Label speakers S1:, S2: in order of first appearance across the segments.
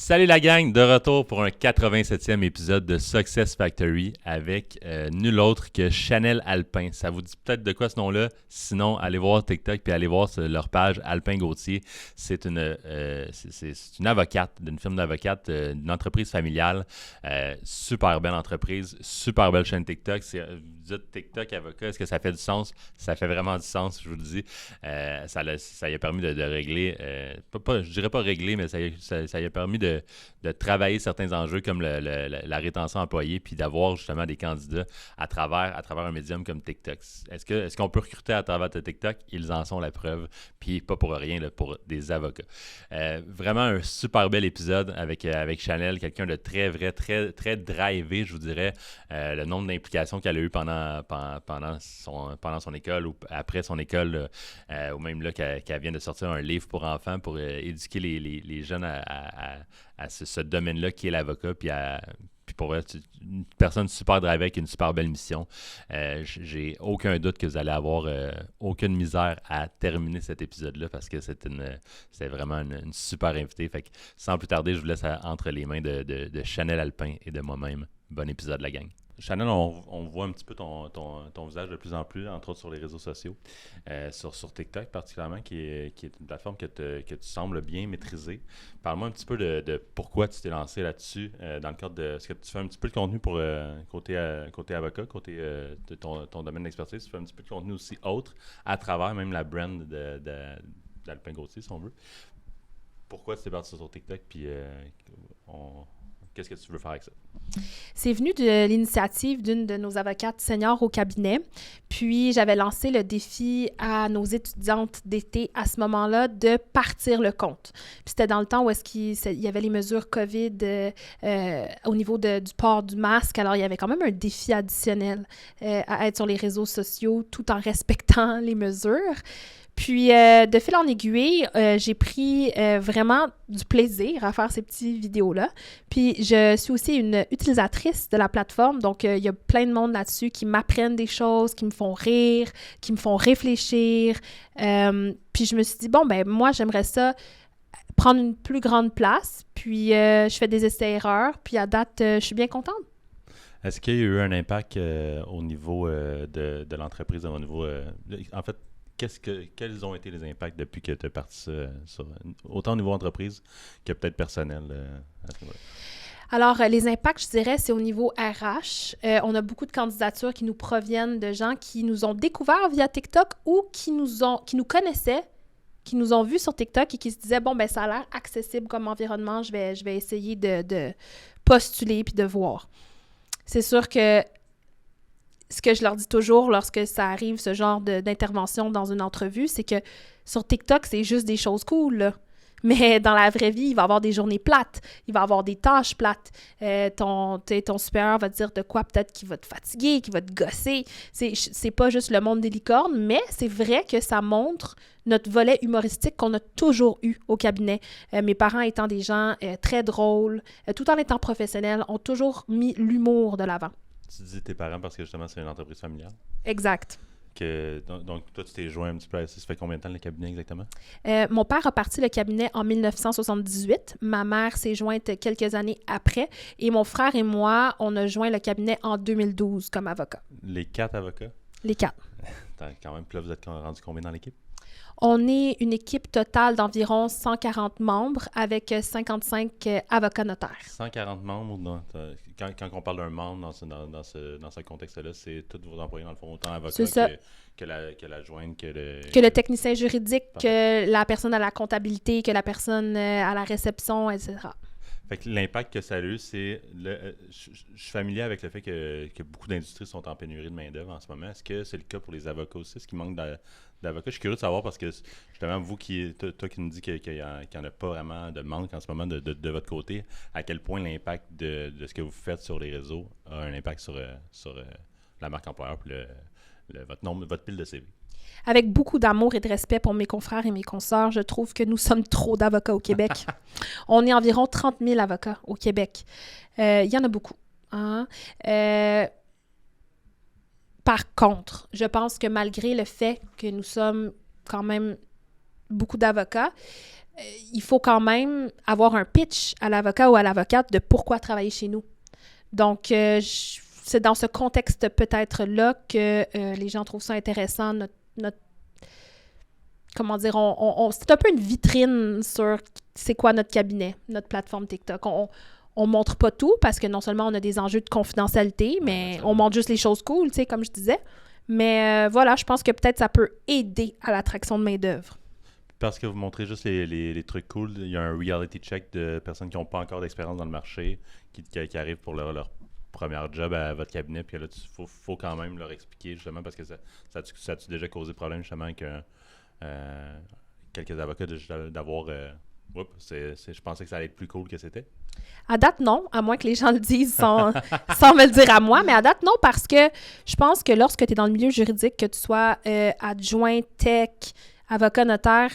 S1: Salut la gang, de retour pour un 87e épisode de Success Factory avec nul autre que Chanel Alpin. Ça vous dit peut-être de quoi ce nom-là? Sinon, allez voir TikTok puis allez voir leur page Alpin Gauthier. C'est une avocate, d'une firme d'avocate, d'une entreprise familiale. Super belle entreprise, super belle chaîne TikTok. Vous dites TikTok avocat, est-ce que ça fait du sens? Ça fait vraiment du sens, je vous le dis. Ça lui a permis de régler, je dirais pas régler, mais ça lui a permis de travailler certains enjeux comme la rétention employée puis d'avoir justement des candidats à travers un médium comme TikTok. Est-ce qu'on peut recruter à travers TikTok? Ils en sont la preuve, puis pas pour rien, là, pour des avocats. Vraiment un super bel épisode avec Chanel, quelqu'un de très vrai, très, très drivé, je vous dirais. Le nombre d'implications qu'elle a eu pendant son école ou après son école, ou même là qu'elle vient de sortir un livre pour enfants pour éduquer les jeunes à ce domaine-là qui est l'avocat, puis pour être une personne super drivée avec une super belle mission. J'ai aucun doute que vous allez avoir aucune misère à terminer cet épisode-là parce que c'est vraiment une super invitée. Fait que sans plus tarder, je vous laisse entre les mains de Chanel Alpin et de moi-même. Bon épisode, la gang. Chanel, on voit un petit peu ton visage de plus en plus, entre autres sur les réseaux sociaux, sur TikTok particulièrement, qui est une plateforme que tu sembles bien maîtriser. Parle-moi un petit peu de pourquoi tu t'es lancé là-dessus, dans le cadre de... Est-ce que tu fais un petit peu de contenu pour côté avocat, côté de ton domaine d'expertise, tu fais un petit peu de contenu aussi autre, à travers même la brand d'Alpin Gauthier, si on veut. Pourquoi tu t'es parti sur TikTok, puis qu'est-ce que tu veux faire avec ça?
S2: C'est venu de l'initiative d'une de nos avocates seniors au cabinet. Puis, j'avais lancé le défi à nos étudiantes d'été à ce moment-là de partir le compte. Puis, c'était dans le temps où il y avait les mesures COVID au niveau du port du masque. Alors, il y avait quand même un défi additionnel à être sur les réseaux sociaux tout en respectant les mesures. Puis, de fil en aiguille, j'ai pris vraiment du plaisir à faire ces petites vidéos-là. Puis, je suis aussi une utilisatrice de la plateforme. Donc, il y a plein de monde là-dessus qui m'apprennent des choses, qui me font rire, qui me font réfléchir. Puis, je me suis dit, bon, ben moi, j'aimerais ça prendre une plus grande place. Puis, je fais des essais-erreurs. Puis, à date, je suis bien contente.
S1: Est-ce qu'il y a eu un impact au niveau de l'entreprise, au niveau... en fait, quels ont été les impacts depuis que tu es parti autant au niveau entreprise que peut-être personnel à ce niveau-là?
S2: Alors, les impacts, je dirais, c'est au niveau RH. On a beaucoup de candidatures qui nous proviennent de gens qui nous ont découverts via TikTok ou qui nous connaissaient, qui nous ont vus sur TikTok et qui se disaient, bon, ben ça a l'air accessible comme environnement, je vais essayer de postuler puis de voir. C'est sûr que ce que je leur dis toujours lorsque ça arrive, ce genre d'intervention dans une entrevue, c'est que sur TikTok, c'est juste des choses cool, là. Mais dans la vraie vie, il va y avoir des journées plates, il va y avoir des tâches plates. Ton supérieur va te dire de quoi peut-être qu'il va te fatiguer, qu'il va te gosser. C'est pas juste le monde des licornes, mais c'est vrai que ça montre notre volet humoristique qu'on a toujours eu au cabinet. Mes parents étant des gens très drôles, tout en étant professionnels, ont toujours mis l'humour de l'avant.
S1: Tu dis tes parents parce que justement, c'est une entreprise familiale.
S2: Exact.
S1: Donc, toi, tu t'es joint un petit peu à ça. Ça fait combien de temps le cabinet exactement?
S2: Mon père a parti le cabinet en 1978. Ma mère s'est jointe quelques années après. Et mon frère et moi, on a joint le cabinet en 2012 comme avocat.
S1: Les 4 avocats?
S2: Les 4.
S1: Quand même, puis là, vous êtes rendu combien dans l'équipe?
S2: On est une équipe totale d'environ 140 membres avec 55 avocats notaires.
S1: 140 membres, quand on parle d'un membre dans ce contexte-là, c'est tous vos employés, dans le fond, autant avocats que l'adjointe, que
S2: le technicien juridique, que la personne à la comptabilité, que la personne à la réception, etc.
S1: Fait que l'impact que ça a eu, c'est... je suis familier avec le fait que beaucoup d'industries sont en pénurie de main-d'œuvre en ce moment. Est-ce que c'est le cas pour les avocats aussi? Est-ce qu'il manque d'avocats? Je suis curieux de savoir parce que, justement, vous, toi qui nous dis qu'il n'y en a pas vraiment de manque en ce moment de votre côté, à quel point l'impact de ce que vous faites sur les réseaux a un impact sur la marque employeur et votre pile de CV?
S2: Avec beaucoup d'amour et de respect pour mes confrères et mes consoeurs, je trouve que nous sommes trop d'avocats au Québec. On est environ 30 000 avocats au Québec. Il y en a beaucoup. Hein? Par contre, je pense que malgré le fait que nous sommes quand même beaucoup d'avocats, il faut quand même avoir un pitch à l'avocat ou à l'avocate de pourquoi travailler chez nous. Donc, c'est dans ce contexte peut-être-là que les gens trouvent ça intéressant, notre comment dire, c'est un peu une vitrine sur c'est quoi notre cabinet, notre plateforme TikTok. On montre pas tout parce que non seulement on a des enjeux de confidentialité, mais on montre juste les choses cool, tu sais, comme je disais. Mais voilà, je pense que peut-être ça peut aider à l'attraction de main-d'œuvre.
S1: Parce que vous montrez juste les trucs cool, il y a un reality check de personnes qui n'ont pas encore d'expérience dans le marché, qui arrivent pour leur premier job à votre cabinet, puis là, il faut quand même leur expliquer, justement, parce que ça a-tu déjà causé problème, justement, avec quelques avocats d'avoir... je pensais que ça allait être plus cool que c'était.
S2: À date, non, à moins que les gens le disent sans me le dire à moi, mais à date, non, parce que je pense que lorsque tu es dans le milieu juridique, que tu sois adjoint, tech, avocat, notaire,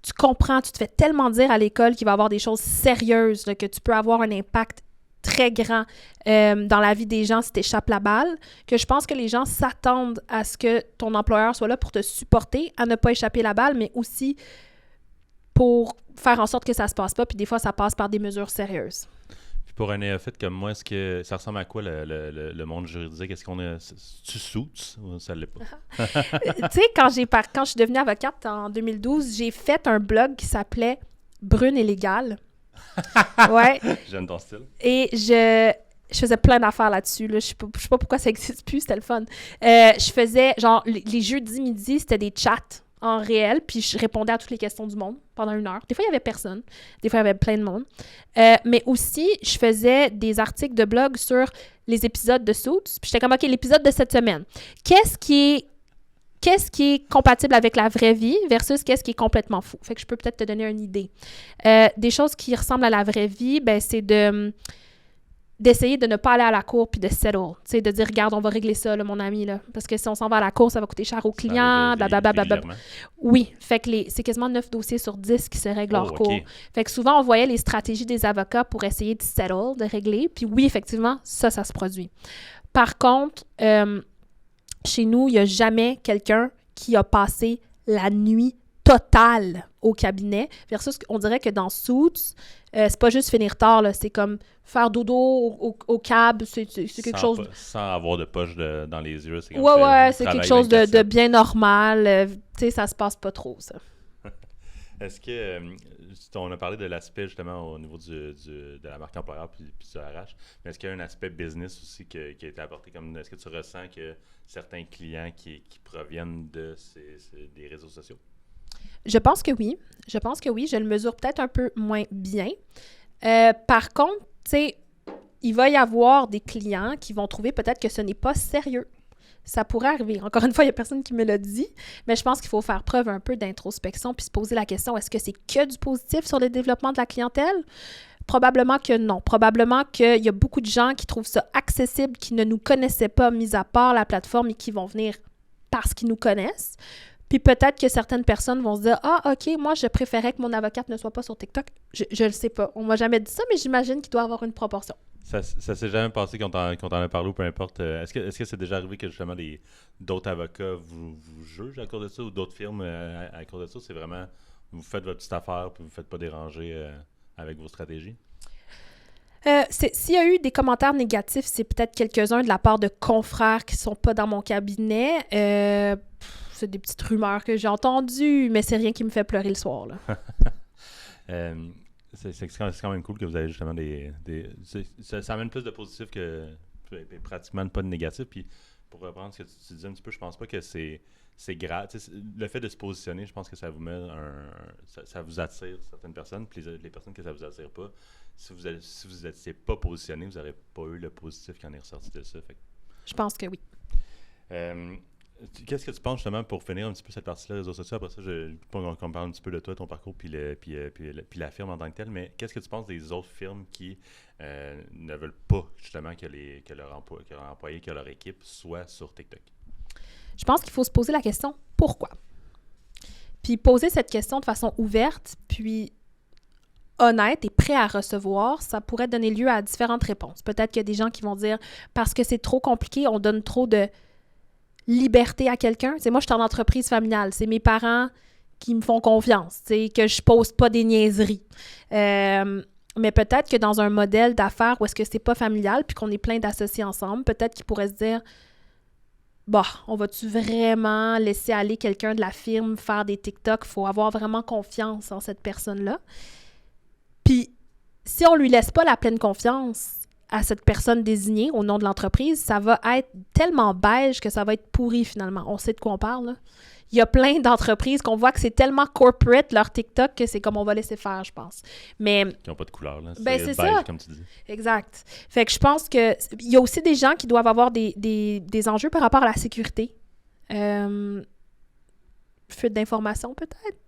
S2: tu comprends, tu te fais tellement dire à l'école qu'il va y avoir des choses sérieuses, là, que tu peux avoir un impact très grand dans la vie des gens si tu échappes la balle, que je pense que les gens s'attendent à ce que ton employeur soit là pour te supporter, à ne pas échapper la balle, mais aussi pour faire en sorte que ça se passe pas, puis des fois, ça passe par des mesures sérieuses.
S1: Puis pour un néophyte comme moi, est-ce que ça ressemble à quoi le monde juridique? Est-ce qu'on a... Tu suits ou ça l'est pas?
S2: Tu sais, quand je suis devenue avocate en 2012, j'ai fait un blog qui s'appelait « Brune et légale ». Ouais.
S1: J'aime ton style.
S2: Et je faisais plein d'affaires là-dessus. Là. Je sais pas pourquoi ça n'existe plus, c'était le fun. Je faisais, genre, les jeudis midi, c'était des chats en réel, puis je répondais à toutes les questions du monde pendant 1 heure. Des fois, il n'y avait personne. Des fois, il y avait plein de monde. Mais aussi, je faisais des articles de blog sur les épisodes de Suits. Puis j'étais comme, OK, l'épisode de cette semaine. Qu'est-ce qui est compatible avec la vraie vie versus qu'est-ce qui est complètement fou? Fait que je peux peut-être te donner une idée. Des choses qui ressemblent à la vraie vie, ben c'est d'essayer de ne pas aller à la cour puis de settle. Tu sais, de dire, regarde, on va régler ça, là, mon ami, là. Parce que si on s'en va à la cour, ça va coûter cher aux clients, blablabla. Oui, fait que c'est quasiment 9 dossiers sur 10 qui se règlent hors cour. Fait que souvent, on voyait les stratégies des avocats pour essayer de settle, de régler. Puis oui, effectivement, ça se produit. Par contre, chez nous, il n'y a jamais quelqu'un qui a passé la nuit totale au cabinet. Versus, on dirait que dans Suits, c'est pas juste finir tard, là, c'est comme faire dodo au cab, c'est quelque chose...
S1: Sans avoir de poche dans les yeux. C'est
S2: ouais, c'est quelque chose de bien normal. Tu sais, ça se passe pas trop, ça.
S1: Est-ce que... on a parlé de l'aspect, justement, au niveau de la marque employeur puis du RH, mais est-ce qu'il y a un aspect business aussi qui a été apporté? Est-ce que tu ressens que certains clients qui proviennent des réseaux sociaux?
S2: Je pense que oui. Je le mesure peut-être un peu moins bien. Par contre, tu sais, il va y avoir des clients qui vont trouver peut-être que ce n'est pas sérieux. Ça pourrait arriver. Encore une fois, il n'y a personne qui me l'a dit, mais je pense qu'il faut faire preuve un peu d'introspection puis se poser la question, est-ce que c'est que du positif sur le développement de la clientèle? Probablement que non. Probablement qu'il y a beaucoup de gens qui trouvent ça accessible, qui ne nous connaissaient pas, mis à part la plateforme, et qui vont venir parce qu'ils nous connaissent. Puis peut-être que certaines personnes vont se dire « Ah, OK, moi, je préférais que mon avocate ne soit pas sur TikTok. » Je le sais pas. On m'a jamais dit ça, mais j'imagine qu'il doit avoir une proportion.
S1: Ça s'est jamais passé qu'on t'en a parlé ou peu importe. Est-ce que c'est déjà arrivé que justement d'autres avocats vous jugent à cause de ça ou d'autres firmes à cause de ça? C'est vraiment, vous faites votre petite affaire puis vous ne vous faites pas déranger avec vos stratégies?
S2: S'il y a eu des commentaires négatifs, c'est peut-être quelques-uns de la part de confrères qui ne sont pas dans mon cabinet. C'est des petites rumeurs que j'ai entendues, mais c'est rien qui me fait pleurer le soir, là.
S1: C'est quand même cool que vous avez justement ça amène plus de positif que pratiquement pas de négatif. Puis pour reprendre ce que tu disais un petit peu, je pense pas que c'est grave. Le fait de se positionner, je pense que ça vous met ça vous attire certaines personnes. Puis les personnes que ça vous attire pas, si vous n'étiez pas positionné, vous n'aurez pas eu le positif qui en est ressorti de ça. Fait.
S2: Je pense que oui.
S1: Qu'est-ce que tu penses justement pour finir un petit peu cette partie-là des réseaux sociaux? Après ça, qu'on parle un petit peu de toi, ton parcours, puis la firme en tant que telle, mais qu'est-ce que tu penses des autres firmes qui ne veulent pas justement que leur employé, que leur équipe soit sur TikTok?
S2: Je pense qu'il faut se poser la question « Pourquoi? » Puis poser cette question de façon ouverte, puis honnête et prêt à recevoir, ça pourrait donner lieu à différentes réponses. Peut-être qu'il y a des gens qui vont dire « Parce que c'est trop compliqué, on donne trop de liberté à quelqu'un. » Moi, je suis en entreprise familiale. C'est mes parents me font confiance, tu sais, que je poste pas des niaiseries. Mais peut-être que dans un modèle d'affaires où est-ce que c'est pas familial puis qu'on est plein d'associés ensemble, peut-être qu'ils pourraient se dire bah, on va-tu vraiment laisser aller quelqu'un de la firme faire des TikTok? Il faut avoir vraiment confiance en cette personne-là. Puis, si on lui laisse pas la pleine confiance à cette personne désignée au nom de l'entreprise, ça va être tellement beige que ça va être pourri finalement. On sait de quoi on parle, là. Il y a plein d'entreprises qu'on voit que c'est tellement corporate, leur TikTok, que c'est comme on va laisser faire, je pense. Mais
S1: Qui n'ont pas de couleur, là.
S2: Ben, c'est
S1: beige,
S2: ça.
S1: comme tu dis.
S2: Exact. Fait que je pense que il y a aussi des gens qui doivent avoir des enjeux par rapport à la sécurité. Fuite d'informations, peut-être.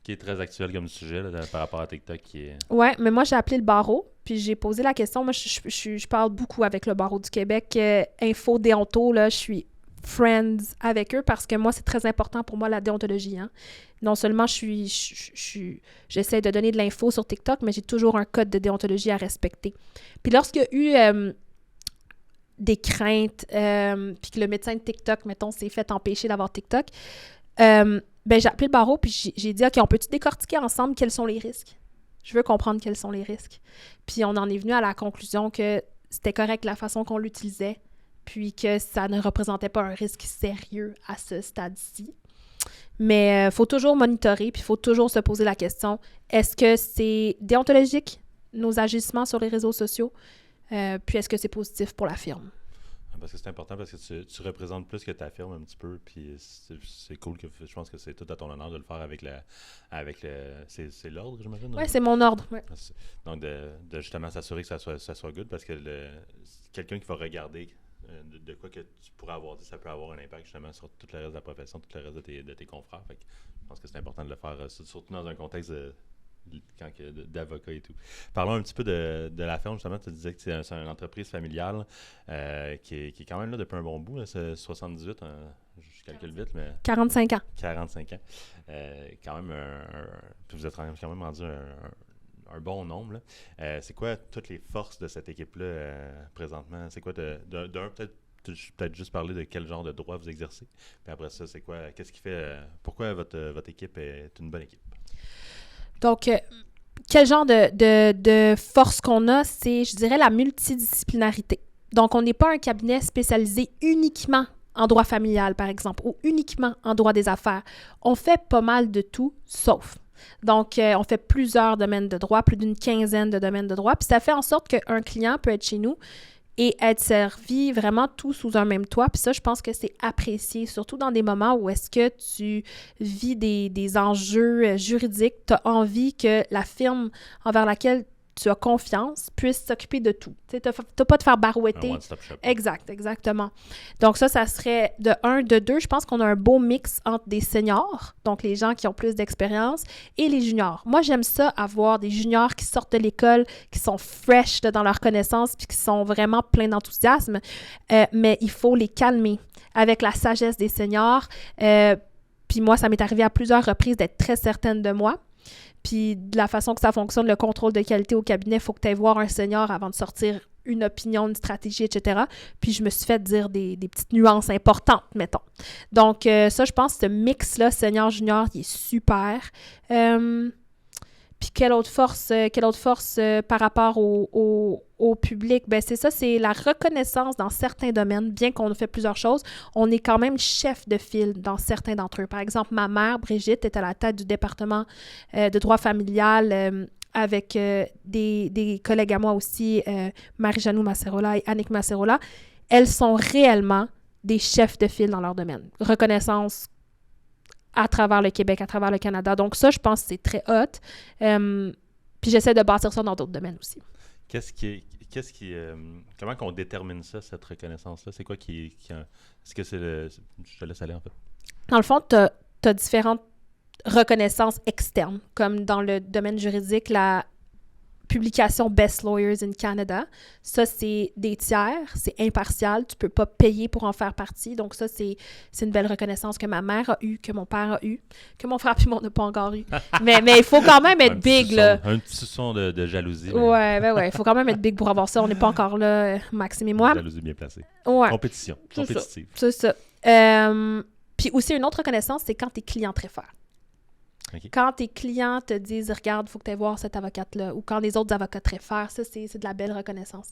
S1: Qui est très actuel comme sujet là, par rapport à TikTok.
S2: Ouais, mais moi, j'ai appelé le barreau, puis j'ai posé la question. Moi, je parle beaucoup avec le barreau du Québec. Info déonto, là, je suis friends avec eux parce que moi, c'est très important pour moi, la déontologie. Hein. Non seulement j'essaie de donner de l'info sur TikTok, mais j'ai toujours un code de déontologie à respecter. Puis lorsqu'il y a eu des craintes, puis que le médecin de TikTok, mettons, s'est fait empêcher d'avoir TikTok, ben j'ai appelé le barreau, puis j'ai dit, OK, on peut-tu décortiquer ensemble quels sont les risques? Je veux comprendre quels sont les risques. Puis on en est venu à la conclusion que c'était correct la façon qu'on l'utilisait, puis que ça ne représentait pas un risque sérieux à ce stade-ci. Mais il faut toujours monitorer, puis il faut toujours se poser la question, est-ce que c'est déontologique, nos agissements sur les réseaux sociaux, puis est-ce que c'est positif pour la firme?
S1: Parce que c'est important, parce que tu représentes plus que ta firme un petit peu, puis c'est cool, que je pense que c'est tout à ton honneur de le faire avec c'est l'ordre, j'imagine?
S2: Oui, c'est mon ordre. Ouais.
S1: Donc, de justement s'assurer que ça soit good, parce que quelqu'un qui va regarder de quoi que tu pourrais avoir dit, ça peut avoir un impact justement sur tout le reste de la profession, tout le reste de tes confrères. Fait que je pense que c'est important de le faire, surtout dans un contexte d'avocat et tout. Parlons un petit peu de la ferme, justement. Tu disais que c'est une entreprise familiale qui est quand même là depuis un bon bout. Là, c'est 78, je calcule vite, mais...
S2: 45 ans.
S1: 45 ans. Quand même puis vous êtes quand même rendu un bon nombre. Là. C'est quoi toutes les forces de cette équipe-là présentement? C'est quoi d'un peut-être juste parler de quel genre de droit vous exercez. Puis après ça, c'est quoi? Qu'est-ce qui fait... pourquoi votre équipe est une bonne équipe?
S2: Donc, quel genre de force qu'on a, c'est, je dirais, la multidisciplinarité. Donc, on n'est pas un cabinet spécialisé uniquement en droit familial, par exemple, ou uniquement en droit des affaires. On fait pas mal de tout, sauf. Donc, on fait plusieurs domaines de droit, plus d'une quinzaine de domaines de droit, puis ça fait en sorte qu'un client peut être chez nous et être servi vraiment tout sous un même toit. Puis ça, je pense que c'est apprécié, surtout dans des moments où est-ce que tu vis des enjeux juridiques, tu as envie que la firme envers laquelle tu as confiance puisse s'occuper de tout. Tu n'as pas de faire barouetter.
S1: Un one-stop shop.
S2: Exactement. Donc ça serait de un. De deux, je pense qu'on a un beau mix entre des seniors, donc les gens qui ont plus d'expérience, et les juniors. Moi, j'aime ça, avoir des juniors qui sortent de l'école, qui sont fresh dans leurs connaissances, puis qui sont vraiment pleins d'enthousiasme, mais il faut les calmer avec la sagesse des seniors. Puis moi, ça m'est arrivé à plusieurs reprises d'être très certaine de moi. Puis de la façon que ça fonctionne, le contrôle de qualité au cabinet, il faut que tu ailles voir un senior avant de sortir une opinion, une stratégie, etc. Puis je me suis fait dire des petites nuances importantes, mettons. Donc ça, je pense que ce mix-là, senior-junior, il est super. Puis quelle autre force par rapport au public? Ben c'est ça, c'est la reconnaissance dans certains domaines, bien qu'on ait fait plusieurs choses, on est quand même chef de file dans certains d'entre eux. Par exemple, ma mère, Brigitte, est à la tête du département de droit familial avec des collègues à moi aussi, Marie-Janou Masserola et Annick Masserola. Elles sont réellement des chefs de file dans leur domaine. Reconnaissance à travers le Québec, à travers le Canada. Donc ça, je pense que c'est très hot. Puis j'essaie de bâtir ça dans d'autres domaines aussi.
S1: Comment qu'on détermine ça, cette reconnaissance-là? C'est quoi est-ce que c'est je te laisse aller, en fait.
S2: Dans le fond, tu as différentes reconnaissances externes, comme dans le domaine juridique, la publication Best Lawyers in Canada. Ça, c'est des tiers, c'est impartial, tu peux pas payer pour en faire partie. Donc ça, c'est une belle reconnaissance que ma mère a eue, que mon père a eue, que mon frère puis moi, on n'a pas encore eu. mais il faut quand même être big, là.
S1: Un petit son de jalousie.
S2: Ouais, il faut quand même être big pour avoir ça. On n'est pas encore là, Maxime et moi.
S1: Jalousie bien placée.
S2: Ouais.
S1: Compétitive.
S2: C'est ça. Puis aussi, une autre reconnaissance, c'est quand tes clients te réfèrent.
S1: OK.
S2: Quand tes clients te disent « Regarde, il faut que tu ailles voir cette avocate-là » ou quand les autres avocats te réfèrent, ça, c'est de la belle reconnaissance.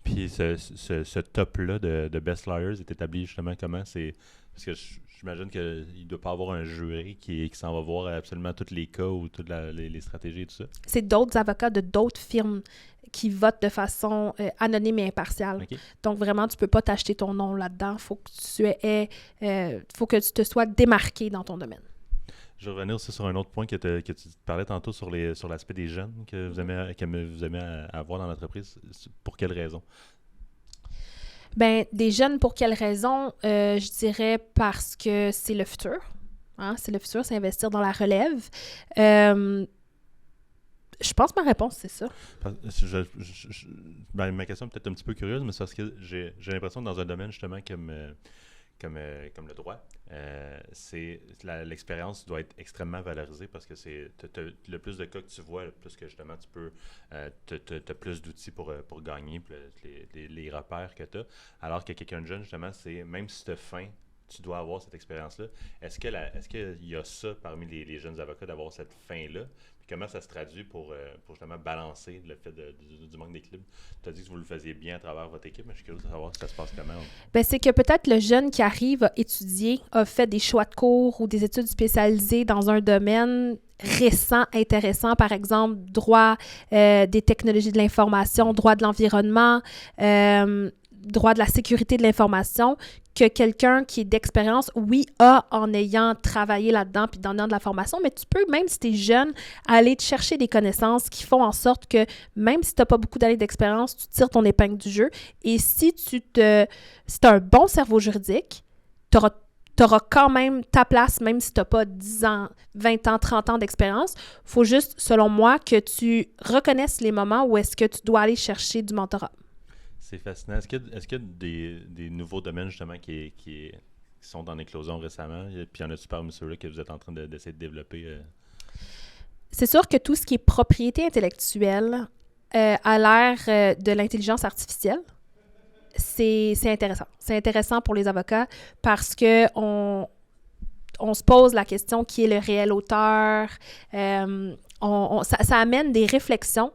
S1: Puis ce top-là de Best Lawyers est établi justement comment? Parce que j'imagine qu'il ne doit pas avoir un jury qui s'en va voir absolument tous les cas ou toutes les stratégies et tout ça.
S2: C'est d'autres avocats de d'autres firmes qui votent de façon anonyme et impartiale.
S1: OK.
S2: Donc, vraiment, tu ne peux pas t'acheter ton nom là-dedans. Il faut que tu te sois démarqué dans ton domaine.
S1: Je vais revenir aussi sur un autre point que tu parlais tantôt sur l'aspect des jeunes que vous aimez avoir dans l'entreprise. Pour quelles raisons?
S2: Bien, des jeunes, pour quelles raisons? Je dirais parce que c'est le futur. Hein? C'est le futur, c'est investir dans la relève. Je pense que ma réponse, c'est ça.
S1: Ma question est peut-être un petit peu curieuse, mais c'est parce que j'ai l'impression que dans un domaine justement comme le droit, l'expérience doit être extrêmement valorisée parce que le plus de cas que tu vois, le plus que justement tu peux, t'as plus d'outils pour gagner, les repères que tu as. Alors que quelqu'un de jeune, justement, c'est même si tu as faim, tu dois avoir cette expérience-là. Est-ce qu'il y a ça parmi les jeunes avocats d'avoir cette faim-là? Puis comment ça se traduit pour justement balancer le fait du manque d'équilibre? Tu as dit que vous le faisiez bien à travers votre équipe, mais je suis curieux de savoir si ça se passe comment.
S2: Bien, c'est que peut-être le jeune qui arrive à étudier, a fait des choix de cours ou des études spécialisées dans un domaine récent, intéressant, par exemple, droit des technologies de l'information, droit de l'environnement, droit de la sécurité de l'information, que quelqu'un qui est d'expérience, oui, a en ayant travaillé là-dedans puis donnant de la formation, mais tu peux, même si tu es jeune, aller te chercher des connaissances qui font en sorte que même si tu n'as pas beaucoup d'années d'expérience, tu tires ton épingle du jeu. Et si tu as un bon cerveau juridique, tu auras quand même ta place, même si tu n'as pas 10 ans, 20 ans, 30 ans d'expérience. Il faut juste, selon moi, que tu reconnaisses les moments où est-ce que tu dois aller chercher du mentorat.
S1: C'est fascinant. Est-ce qu'il y a des nouveaux domaines, justement, qui sont en éclosion récemment? Puis y en a-tu parmi ceux-là que vous êtes en train d'essayer de développer?
S2: C'est sûr que tout ce qui est propriété intellectuelle à l'ère de l'intelligence artificielle, c'est intéressant. C'est intéressant pour les avocats parce que on se pose la question qui est le réel auteur. Ça amène des réflexions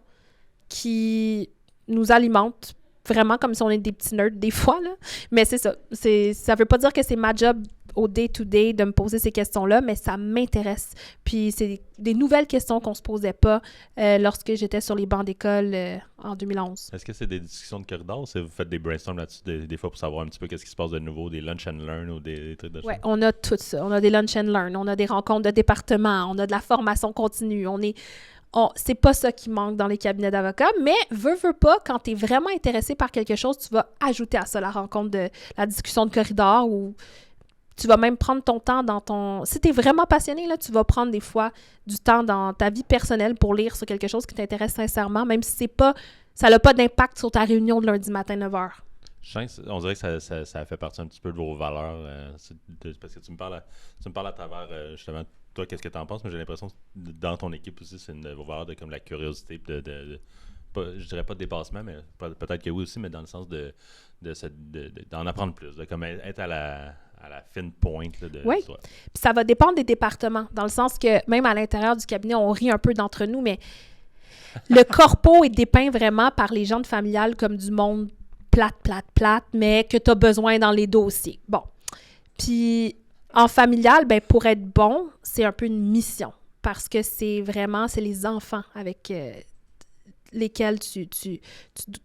S2: qui nous alimentent vraiment comme si on est des petits nerds des fois, là. Mais c'est ça. Ça veut pas dire que c'est ma job au day-to-day de me poser ces questions-là, mais ça m'intéresse. Puis c'est des nouvelles questions qu'on se posait pas lorsque j'étais sur les bancs d'école en 2011.
S1: Est-ce que c'est des discussions de corridor ou vous faites des brainstorms là-dessus des fois pour savoir un petit peu qu'est-ce qui se passe de nouveau, des lunch and learn ou des trucs de ça?
S2: Oui, on a tout ça. On a des lunch and learn, on a des rencontres de département, on a de la formation continue, c'est pas ça qui manque dans les cabinets d'avocats, mais veux pas, quand tu es vraiment intéressé par quelque chose, tu vas ajouter à ça la rencontre de la discussion de corridor ou tu vas même prendre ton temps Si tu es vraiment passionné, là, tu vas prendre des fois du temps dans ta vie personnelle pour lire sur quelque chose qui t'intéresse sincèrement, même si ça n'a pas d'impact sur ta réunion de lundi matin 9h.
S1: On dirait que ça fait partie un petit peu de vos valeurs, parce que tu me parles à travers, justement, toi, qu'est-ce que tu en penses, mais j'ai l'impression que dans ton équipe aussi, c'est une de vos valeurs de comme la curiosité, je dirais pas de dépassement, mais peut-être que oui aussi, mais dans le sens d'en apprendre plus, de comme être à la fine pointe là, de
S2: oui.
S1: l'histoire.
S2: Puis ça va dépendre des départements, dans le sens que même à l'intérieur du cabinet, on rit un peu d'entre nous, mais le corpo est dépeint vraiment par les gens de familial comme du monde plate, mais que tu as besoin dans les dossiers. Bon. Puis en familial, ben pour être bon, c'est un peu une mission parce que c'est les enfants avec lesquels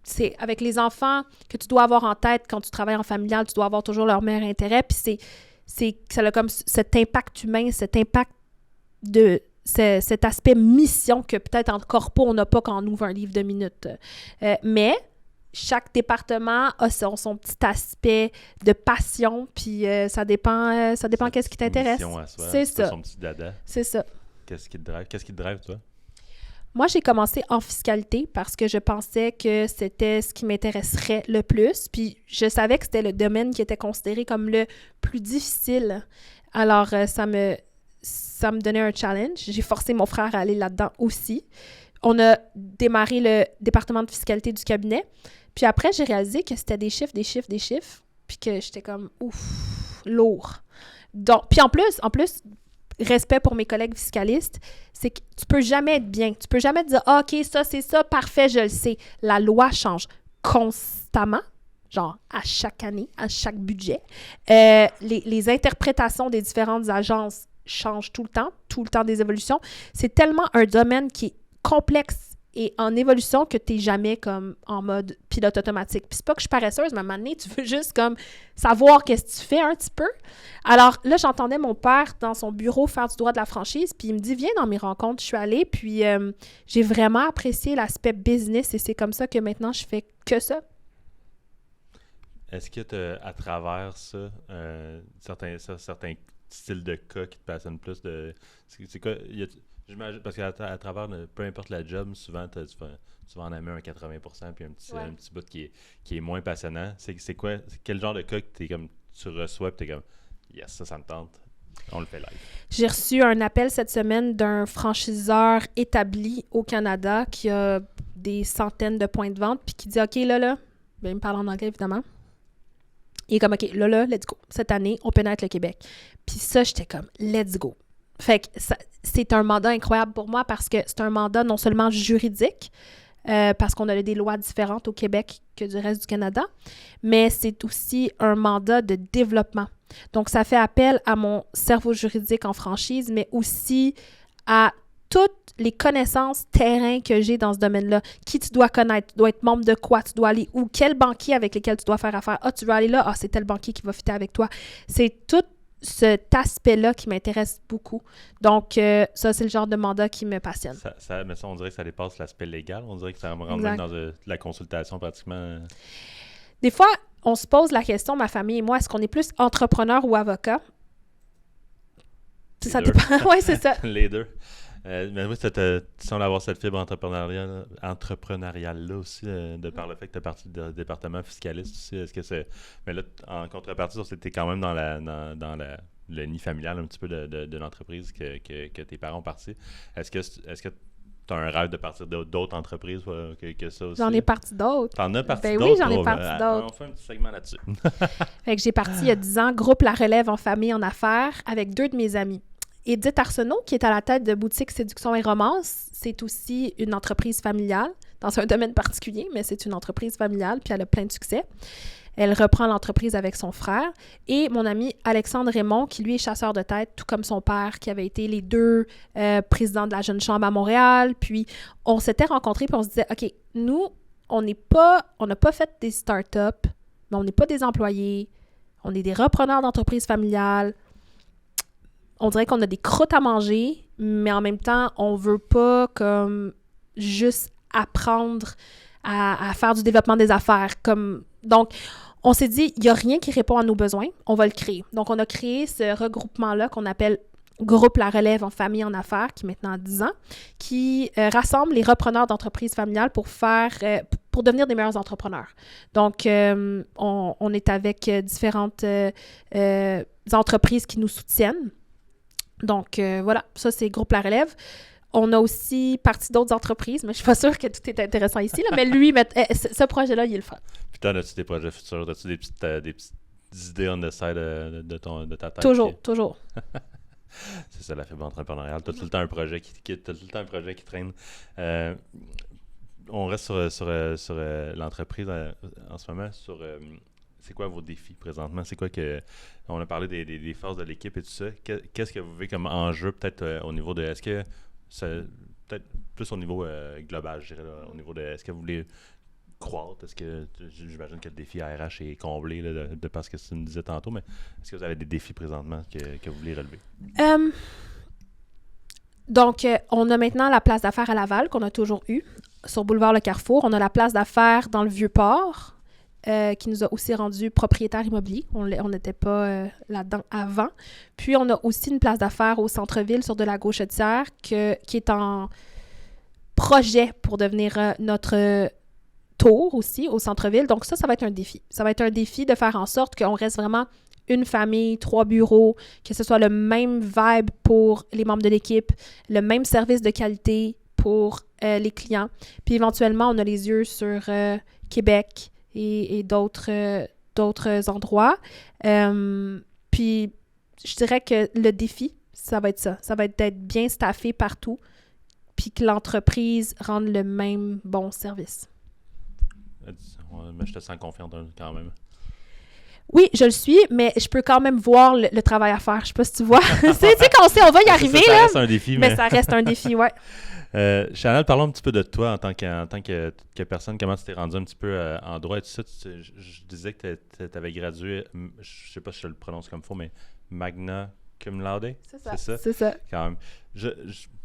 S2: c'est avec les enfants que tu dois avoir en tête quand tu travailles en familial, tu dois avoir toujours leur meilleur intérêt, puis ça a comme cet impact humain, cet impact cet aspect mission que peut-être en corpo, on n'a pas quand on ouvre un livre de minutes. Mais chaque département a son petit aspect de passion, puis ça dépend qu'est-ce qui t'intéresse.
S1: C'est ça. Son petit dada.
S2: C'est ça.
S1: Qu'est-ce qui te drive, toi?
S2: Moi, j'ai commencé en fiscalité parce que je pensais que c'était ce qui m'intéresserait le plus. Puis je savais que c'était le domaine qui était considéré comme le plus difficile. Alors, ça me donnait un challenge. J'ai forcé mon frère à aller là-dedans aussi. On a démarré le département de fiscalité du cabinet. Puis après, j'ai réalisé que c'était des chiffres. Puis que j'étais comme, ouf, lourd. Donc, puis en plus, respect pour mes collègues fiscalistes, c'est que tu peux jamais être bien. Tu peux jamais te dire « Ah, OK, ça, c'est ça, parfait, je le sais. » La loi constamment, genre à chaque année, à chaque budget. Les interprétations des différentes agences changent tout le temps des évolutions. C'est tellement un domaine qui est complexe et en évolution que tu n'es jamais comme en mode pilote automatique. Puis c'est pas que je suis paresseuse, mais à un moment donné, tu veux juste comme savoir qu'est-ce que tu fais un petit peu. Alors là, j'entendais mon père dans son bureau faire du droit de la franchise, puis il me dit « Viens dans mes rencontres ». Je suis allée, puis j'ai vraiment apprécié l'aspect business et c'est comme ça que maintenant, je fais que ça.
S1: Est-ce que à travers ça, certains styles de cas qui te passionnent plus c'est quoi? J'imagine, parce qu'à travers, peu importe la job, souvent, tu vas en aimer un 80% puis un petit bout qui est moins passionnant. C'est quoi? Quel genre de cas que tu reçois et tu es comme « Yes, ça me tente. On le fait live. »
S2: J'ai reçu un appel cette semaine d'un franchiseur établi au Canada qui a des centaines de points de vente puis qui dit « OK, là, ben, il me parle en anglais, évidemment. Il est comme « OK, là, let's go. Cette année, on pénètre le Québec. » Puis ça, j'étais comme « Let's go. » Fait que c'est un mandat incroyable pour moi parce que c'est un mandat non seulement juridique, parce qu'on a des lois différentes au Québec que du reste du Canada, mais c'est aussi un mandat de développement. Donc, ça fait appel à mon cerveau juridique en franchise, mais aussi à toutes les connaissances terrain que j'ai dans ce domaine-là. Qui tu dois connaître, tu dois être membre de quoi, tu dois aller où, quel banquier avec lequel tu dois faire affaire. Ah, tu veux aller là, ah, c'est tel banquier qui va fitter avec toi. C'est tout cet aspect-là qui m'intéresse beaucoup. Donc, ça, c'est le genre de mandat qui me passionne.
S1: Mais ça, on dirait que ça dépasse l'aspect légal. On dirait que ça me rend même dans la consultation pratiquement.
S2: Des fois, on se pose la question, ma famille et moi, est-ce qu'on est plus entrepreneur ou avocat? Ça dépend. Oui, c'est ça.
S1: Les deux. Mais oui, tu sembles avoir cette fibre entrepreneuriale-là aussi, de par le fait que tu es parti du département fiscaliste aussi. Est-ce que c'est. Mais là, en contrepartie, c'était quand même dans le nid familial un petit peu de l'entreprise que tes parents ont parti. Est-ce que tu as un rêve de partir d'autres entreprises que ça aussi?
S2: J'en ai parti d'autres.
S1: T'en as parti
S2: d'autres?
S1: Oui,
S2: j'en ai parti d'autres.
S1: On fait un petit segment là-dessus.
S2: Fait que j'ai parti il y a 10 ans, groupe La Relève en famille, en affaires, avec 2 de mes amis. Edith Arsenault, qui est à la tête de Boutique Séduction et Romance, c'est aussi une entreprise familiale, dans un domaine particulier, mais c'est une entreprise familiale, puis elle a plein de succès. Elle reprend l'entreprise avec son frère. Et mon ami Alexandre Raymond, qui lui est chasseur de tête, tout comme son père, qui avait été les 2 présidents de la Jeune Chambre à Montréal. Puis on s'était rencontrés, puis on se disait, OK, nous, on n'a pas fait des startups, mais on n'est pas des employés, on est des repreneurs d'entreprises familiales. On dirait qu'on a des croûtes à manger, mais en même temps, on veut pas comme juste apprendre à faire du développement des affaires. Donc, on s'est dit, il n'y a rien qui répond à nos besoins, on va le créer. Donc, on a créé ce regroupement-là qu'on appelle Groupe La Relève en famille en affaires, qui est maintenant à 10 ans, qui rassemble les repreneurs d'entreprises familiales pour devenir des meilleurs entrepreneurs. Donc, on est avec différentes entreprises qui nous soutiennent. Donc, voilà, ça, c'est Groupe La Relève. On a aussi parti d'autres entreprises, mais je ne suis pas sûre que tout est intéressant ici, là, mais lui, ce projet-là, il est le fun.
S1: Puis t'en as-tu des projets futurs? As-tu des petites idées on the side de ta tête?
S2: Toujours.
S1: C'est ça, la fibre entrepreneuriale. Tu as tout le temps un projet qui traîne. On reste sur l'entreprise en ce moment, c'est quoi vos défis présentement? C'est quoi on a parlé des forces de l'équipe et tout ça. Qu'est-ce que vous vivez comme enjeu peut-être au niveau de... Est-ce que peut-être plus au niveau global, je dirais, là, au niveau de... Est-ce que vous voulez croître? Est-ce que... J'imagine que le défi RH est comblé là, de parce que tu me disais tantôt, mais est-ce que vous avez des défis présentement que vous voulez relever?
S2: Donc, on a maintenant la place d'affaires à Laval qu'on a toujours eue, sur Boulevard Le Carrefour. On a la place d'affaires dans le Vieux-Port, qui nous a aussi rendu propriétaire immobilier. On n'était pas là-dedans avant. Puis, on a aussi une place d'affaires au centre-ville sur de la Gauchetière qui est en projet pour devenir notre tour aussi au centre-ville. Donc ça va être un défi. Ça va être un défi de faire en sorte qu'on reste vraiment une famille, 3 bureaux, que ce soit le même vibe pour les membres de l'équipe, le même service de qualité pour les clients. Puis éventuellement, on a les yeux sur Québec et d'autres endroits. Puis je dirais que le défi, Ça va être ça. Ça va être d'être bien staffé partout, puis que l'entreprise rende le même bon service.
S1: Mais je te sens confiante quand même.
S2: Oui, je le suis, mais je peux quand même voir le travail à faire. Je sais pas si tu vois. Tu sais, quand on sait, on va y arriver,
S1: ça
S2: là.
S1: reste un défi,
S2: Mais ça reste un défi, ouais.
S1: Chanel, parlons un petit peu de toi en tant que personne. Comment tu t'es rendu un petit peu en droit et tout ça? Je disais que tu avais gradué, je sais pas si je le prononce comme faux, mais magna cum laude?
S2: C'est ça.
S1: Quand même.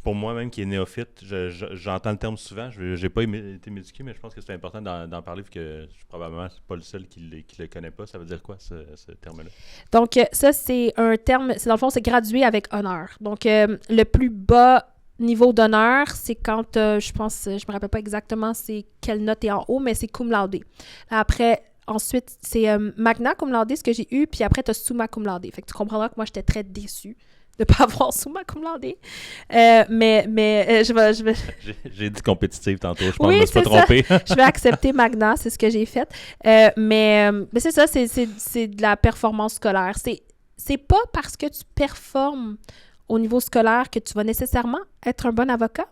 S1: Pour moi-même qui est néophyte, j'entends le terme souvent. Je n'ai pas été m'éduquer, mais je pense que c'est important d'en parler vu que je suis probablement pas le seul qui le connaît pas. Ça veut dire quoi, ce terme-là?
S2: Donc, ça, c'est un terme, dans le fond, c'est gradué avec honneur. Donc, le plus bas niveau d'honneur, c'est quand, je me rappelle pas exactement c'est quelle note est en haut, mais c'est cum laude. Après, ensuite, c'est magna cum laude, ce que j'ai eu, puis après, tu as summa cum laude. Fait que tu comprendras que moi, j'étais très déçue de ne pas avoir summa cum laude. Mais je vais...
S1: J'ai dit compétitive tantôt, je pense que
S2: Oui,
S1: je me suis pas trompé.
S2: Je vais accepter magna, c'est ce que j'ai fait. Mais c'est ça, c'est de la performance scolaire. C'est pas parce que tu performes au niveau scolaire que tu vas nécessairement être un bon avocat,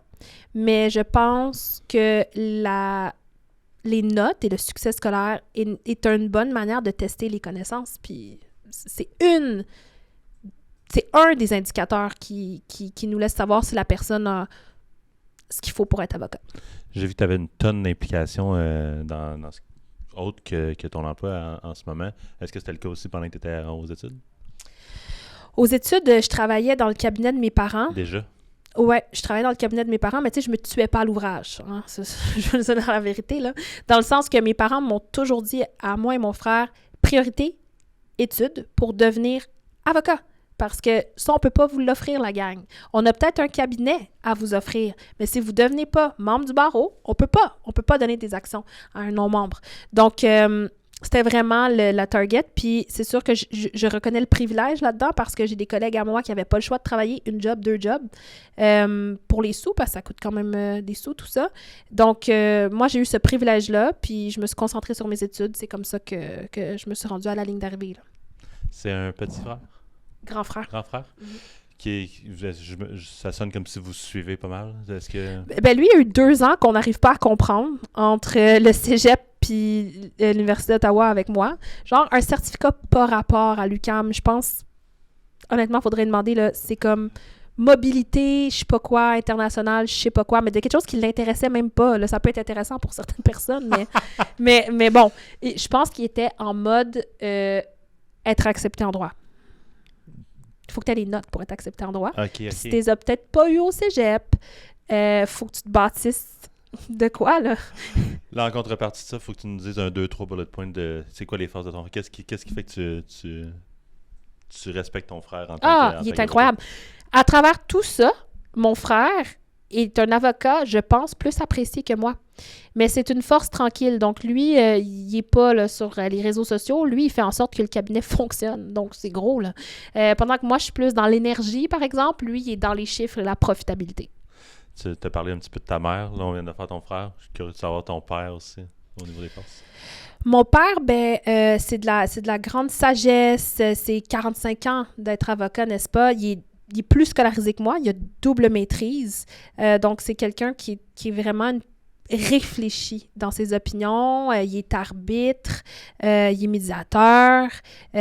S2: mais je pense que les notes et le succès scolaire est une bonne manière de tester les connaissances. Puis c'est un des indicateurs qui nous laisse savoir si la personne a ce qu'il faut pour être avocat.
S1: J'ai vu que tu avais une tonne d'implications dans autre que ton emploi en ce moment. Est-ce que c'était le cas aussi pendant que tu étais aux études? Aux
S2: études, je travaillais dans le cabinet de mes parents.
S1: Déjà?
S2: Ouais, je travaillais dans le cabinet de mes parents, mais tu sais, je me tuais pas à l'ouvrage. Hein? Je veux le dire dans la vérité, là. Dans le sens que mes parents m'ont toujours dit, à moi et mon frère, priorité, études, pour devenir avocat. Parce que ça, on ne peut pas vous l'offrir, la gang. On a peut-être un cabinet à vous offrir, mais si vous ne devenez pas membre du barreau, on peut pas donner des actions à un non-membre. Donc, c'était vraiment la target. Puis c'est sûr que je reconnais le privilège là-dedans parce que j'ai des collègues à moi qui n'avaient pas le choix de travailler une job, 2 jobs pour les sous, parce que ça coûte quand même des sous, tout ça. Donc, moi, j'ai eu ce privilège-là, puis je me suis concentrée sur mes études. C'est comme ça que je me suis rendue à la ligne d'arrivée, là.
S1: C'est un petit frère?
S2: Grand frère.
S1: Grand frère? Ça sonne comme si vous suivez pas mal. Est-ce que...
S2: Ben lui, il y a eu 2 ans qu'on n'arrive pas à comprendre entre le cégep puis l'Université d'Ottawa avec moi. Genre, un certificat pas rapport à l'UQAM. Je pense, honnêtement, il faudrait demander, là, c'est comme mobilité, je sais pas quoi, international, je sais pas quoi, mais de quelque chose qui l'intéressait même pas. Là, ça peut être intéressant pour certaines personnes, mais bon, je pense qu'il était en mode être accepté en droit. Il faut que tu aies les notes pour être accepté en droit.
S1: Okay.
S2: Si tu les as peut-être pas eu au cégep, faut que tu te bâtisses de quoi, là?
S1: Là, en contrepartie de ça, il faut que tu nous dises 1, 2, 3 bullet points de c'est quoi les forces de ton frère. Qu'est-ce qui fait que tu respectes ton frère en tant que...
S2: il est incroyable. À travers tout ça, mon frère est un avocat, je pense, plus apprécié que moi. Mais c'est une force tranquille. Donc, lui, il n'est pas là, sur les réseaux sociaux. Lui, il fait en sorte que le cabinet fonctionne. Donc, c'est gros, là. Pendant que moi, je suis plus dans l'énergie, par exemple, lui, il est dans les chiffres et la profitabilité.
S1: Tu t'as parlé un petit peu de ta mère. Là, on vient de faire ton frère. Je suis curieux de savoir ton père aussi, au niveau des forces.
S2: Mon père, c'est de la grande sagesse. C'est 45 ans d'être avocat, n'est-ce pas? Il est plus scolarisé que moi. Il a double maîtrise. Donc, c'est quelqu'un qui est vraiment réfléchi dans ses opinions, il est arbitre, il est médiateur, il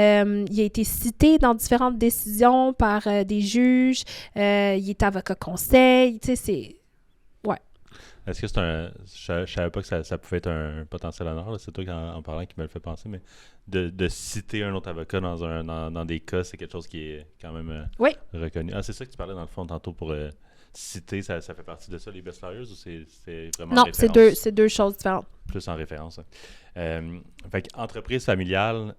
S2: a été cité dans différentes décisions par des juges, il est avocat conseil, tu sais, c'est... Ouais.
S1: Est-ce que c'est un... Je savais pas que ça pouvait être un potentiel honneur, là. C'est toi en parlant qui me le fait penser, mais de citer un autre avocat dans des cas, c'est quelque chose qui est quand même reconnu. Ah, c'est ça que tu parlais dans le fond tantôt pour... citer, ça fait partie de ça, les best lawyers, ou c'est vraiment
S2: non,
S1: en référence?
S2: c'est deux choses différentes.
S1: Plus en référence. Hein. Fait qu'entreprise familiale,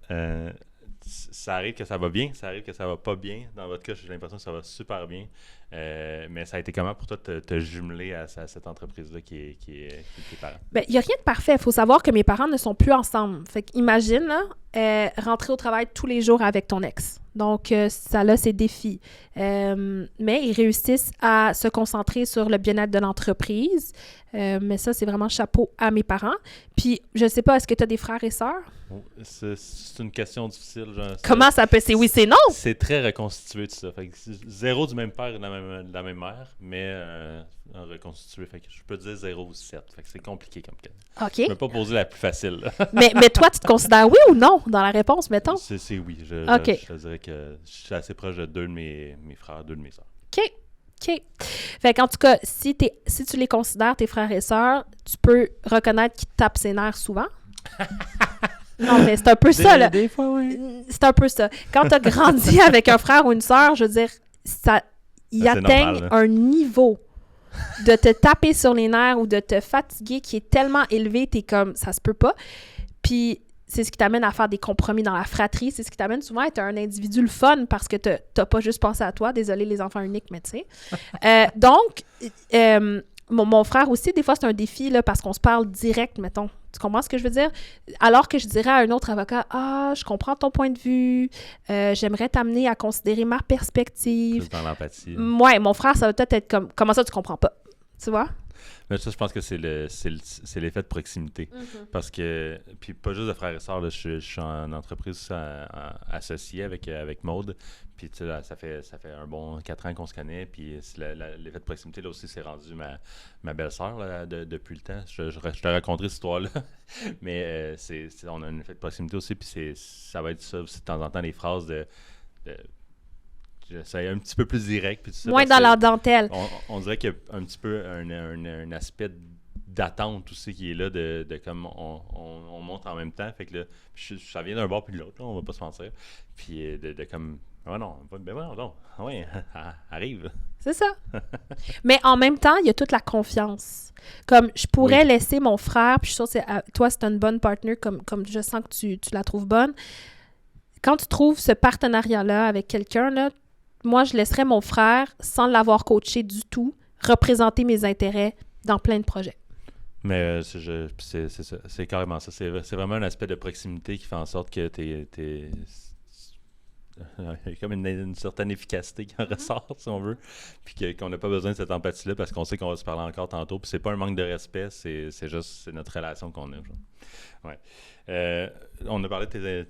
S1: ça arrive que ça va bien, ça arrive que ça va pas bien. Dans votre cas, j'ai l'impression que ça va super bien. Mais ça a été comment pour toi de te jumeler à cette entreprise-là qui est tes parents?
S2: Bien, il n'y a rien de parfait. Il faut savoir que mes parents ne sont plus ensemble. Fait qu'imagine, là, rentrer au travail tous les jours avec ton ex. Donc, ça a ses défis. Mais ils réussissent à se concentrer sur le bien-être de l'entreprise. Mais ça, c'est vraiment chapeau à mes parents. Puis, je sais pas, est-ce que tu as des frères et sœurs?
S1: C'est une question difficile. Genre,
S2: Comment ça peut... C'est oui, c'est non?
S1: C'est très reconstitué, tout ça. Fait que 0 du même père et de la même mère, mais reconstitué. Fait que je peux dire 0 ou 7. Fait que c'est compliqué comme cas.
S2: OK.
S1: Je ne vais pas poser la plus facile.
S2: mais toi, tu te considères oui ou non dans la réponse, mettons?
S1: C'est oui.
S2: OK.
S1: Je te dirais que je suis assez proche de 2 de mes frères, 2 de mes sœurs.
S2: OK. Fait qu'en tout cas, si tu les considères, tes frères et sœurs, tu peux reconnaître qu'ils te tapent ses nerfs souvent. Non, mais c'est un peu ça, là.
S1: Des fois, oui.
S2: C'est un peu ça. Quand tu as grandi avec un frère ou une sœur, je veux dire, ils atteignent
S1: normal,
S2: un niveau de te taper sur les nerfs ou de te fatiguer qui est tellement élevé, t'es comme, ça se peut pas. Puis, c'est ce qui t'amène à faire des compromis dans la fratrie. C'est ce qui t'amène souvent à être un individu le fun parce que t'as pas juste pensé à toi. Désolé les enfants uniques, mais tu sais. Donc, mon frère aussi, des fois, c'est un défi là, parce qu'on se parle direct, mettons. Tu comprends ce que je veux dire? Alors que je dirais à un autre avocat, « Ah, je comprends ton point de vue. J'aimerais t'amener à considérer ma perspective. »
S1: Plus dans l'empathie.
S2: Ouais, mon frère, ça va peut-être être comme, « Comment ça, tu comprends pas? » Tu vois?
S1: Mais ça, je pense que c'est l'effet de proximité.
S2: Mm-hmm.
S1: Parce que, puis pas juste de frères et sœurs, là, je suis en entreprise associée avec Maude. Puis tu sais, là, ça fait un bon 4 ans qu'on se connaît. Puis l'effet de proximité, là aussi, c'est rendu ma belle-sœur là, depuis le temps. Je te raconterai cette histoire-là. Mais on a un effet de proximité aussi. Puis ça va être ça aussi de temps en temps, les phrases de ça est un petit peu plus direct. Puis ça,
S2: moins dans la dentelle.
S1: On dirait qu'il y a un petit peu un aspect d'attente aussi qui est là de comme on monte en même temps. Fait que là, ça vient d'un bord puis de l'autre, là, on va pas se mentir. Puis de comme, oh non, ben non, oui, arrive.
S2: C'est ça. Mais en même temps, il y a toute la confiance. Comme je pourrais laisser mon frère, puis je suis sûre que toi, c'est une bonne partner, comme je sens que tu la trouves bonne. Quand tu trouves ce partenariat-là avec quelqu'un, là, moi, je laisserais mon frère, sans l'avoir coaché du tout, représenter mes intérêts dans plein de projets.
S1: Mais c'est ça. C'est carrément ça. C'est vraiment un aspect de proximité qui fait en sorte que t'es il y a comme une certaine efficacité qui en ressort, si on veut, puis qu'on n'a pas besoin de cette empathie-là parce qu'on sait qu'on va se parler encore tantôt, puis c'est pas un manque de respect, c'est juste notre relation qu'on a. Ouais. On a parlé de